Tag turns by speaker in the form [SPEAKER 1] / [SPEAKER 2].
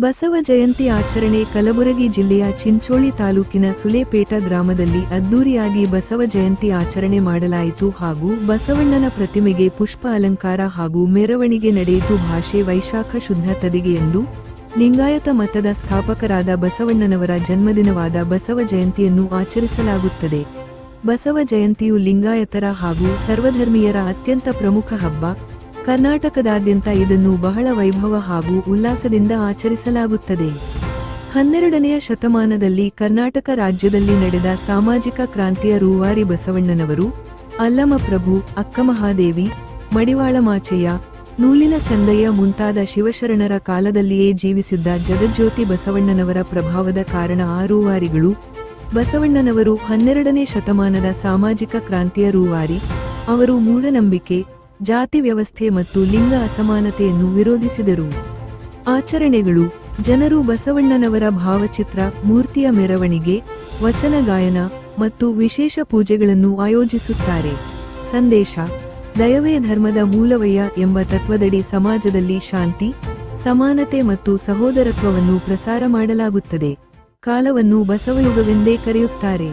[SPEAKER 1] ಬಸವ ಜಯಂತಿ ಆಚರಣೆ ಕಲಬುರಗಿ ಜಿಲ್ಲೆಯ ಚಿಂಚೋಳಿ ತಾಲೂಕಿನ ಸುಲೇಪೇಟ ಗ್ರಾಮದಲ್ಲಿ ಅದ್ದೂರಿಯಾಗಿ ಬಸವ ಜಯಂತಿ ಆಚರಣೆ ಮಾಡಲಾಯಿತು ಹಾಗೂ ಬಸವಣ್ಣನ ಪ್ರತಿಮೆಗೆ ಪುಷ್ಪ ಅಲಂಕಾರ ಹಾಗೂ ಮೆರವಣಿಗೆ ನಡೆಯಿತು. ಭಾಷೆ ವೈಶಾಖ ಶುದ್ಧ ತದಿಗೆಯಂದು ಲಿಂಗಾಯತ ಮತದ ಸ್ಥಾಪಕರಾದ ಬಸವಣ್ಣನವರ ಜನ್ಮದಿನವಾದ ಬಸವ ಜಯಂತಿಯನ್ನು ಆಚರಿಸಲಾಗುತ್ತದೆ. ಬಸವ ಜಯಂತಿಯು ಲಿಂಗಾಯತರ ಹಾಗೂ ಸರ್ವಧರ್ಮೀಯರ ಅತ್ಯಂತ ಪ್ರಮುಖ ಹಬ್ಬ. ಕರ್ನಾಟಕದಾದ್ಯಂತ ಇದನ್ನು ಬಹಳ ವೈಭವ ಹಾಗೂ ಉಲ್ಲಾಸದಿಂದ ಆಚರಿಸಲಾಗುತ್ತದೆ. 12ನೆಯ ಶತಮಾನದಲ್ಲಿ ಕರ್ನಾಟಕ ರಾಜ್ಯದಲ್ಲಿ ನಡೆದ ಸಾಮಾಜಿಕ ಕ್ರಾಂತಿಯ ರೂವಾರಿ ಬಸವಣ್ಣನವರು, ಅಲ್ಲಮಪ್ರಭು, ಅಕ್ಕಮಹಾದೇವಿ, ಮಡಿವಾಳ ಮಾಚಯ್ಯ, ನೂಲಿನ ಚಂದಯ್ಯ ಮುಂತಾದ ಶಿವಶರಣರ ಕಾಲದಲ್ಲಿಯೇ ಜೀವಿಸಿದ್ದ ಜಗಜ್ಯೋತಿ ಬಸವಣ್ಣನವರ ಪ್ರಭಾವದ ಕಾರಣ ಆ ರೂವಾರಿಗಳು. ಬಸವಣ್ಣನವರು 12ನೇ ಶತಮಾನದ ಸಾಮಾಜಿಕ ಕ್ರಾಂತಿಯ ರೂವಾರಿ. ಅವರು ಮೂಢನಂಬಿಕೆ, ಜಾತಿ ವ್ಯವಸ್ಥೆ ಮತ್ತು ಲಿಂಗ ಅಸಮಾನತೆಯನ್ನು ವಿರೋಧಿಸಿದರು. ಆಚರಣೆಗಳು: ಜನರು ಬಸವಣ್ಣನವರ ಭಾವಚಿತ್ರ, ಮೂರ್ತಿಯ ಮೆರವಣಿಗೆ, ವಚನ ಗಾಯನ ಮತ್ತು ವಿಶೇಷ ಪೂಜೆಗಳನ್ನು ಆಯೋಜಿಸುತ್ತಾರೆ. ಸಂದೇಶ: ದಯವೇ ಧರ್ಮದ ಮೂಲವಯ್ಯ ಎಂಬ ತತ್ವದಡಿ ಸಮಾಜದಲ್ಲಿ ಶಾಂತಿ, ಸಮಾನತೆ ಮತ್ತು ಸಹೋದರತ್ವವನ್ನು ಪ್ರಸಾರ ಮಾಡಲಾಗುತ್ತದೆ. ಕಾಲವನ್ನು ಬಸವಯುಗವೆಂದೇ ಕರೆಯುತ್ತಾರೆ.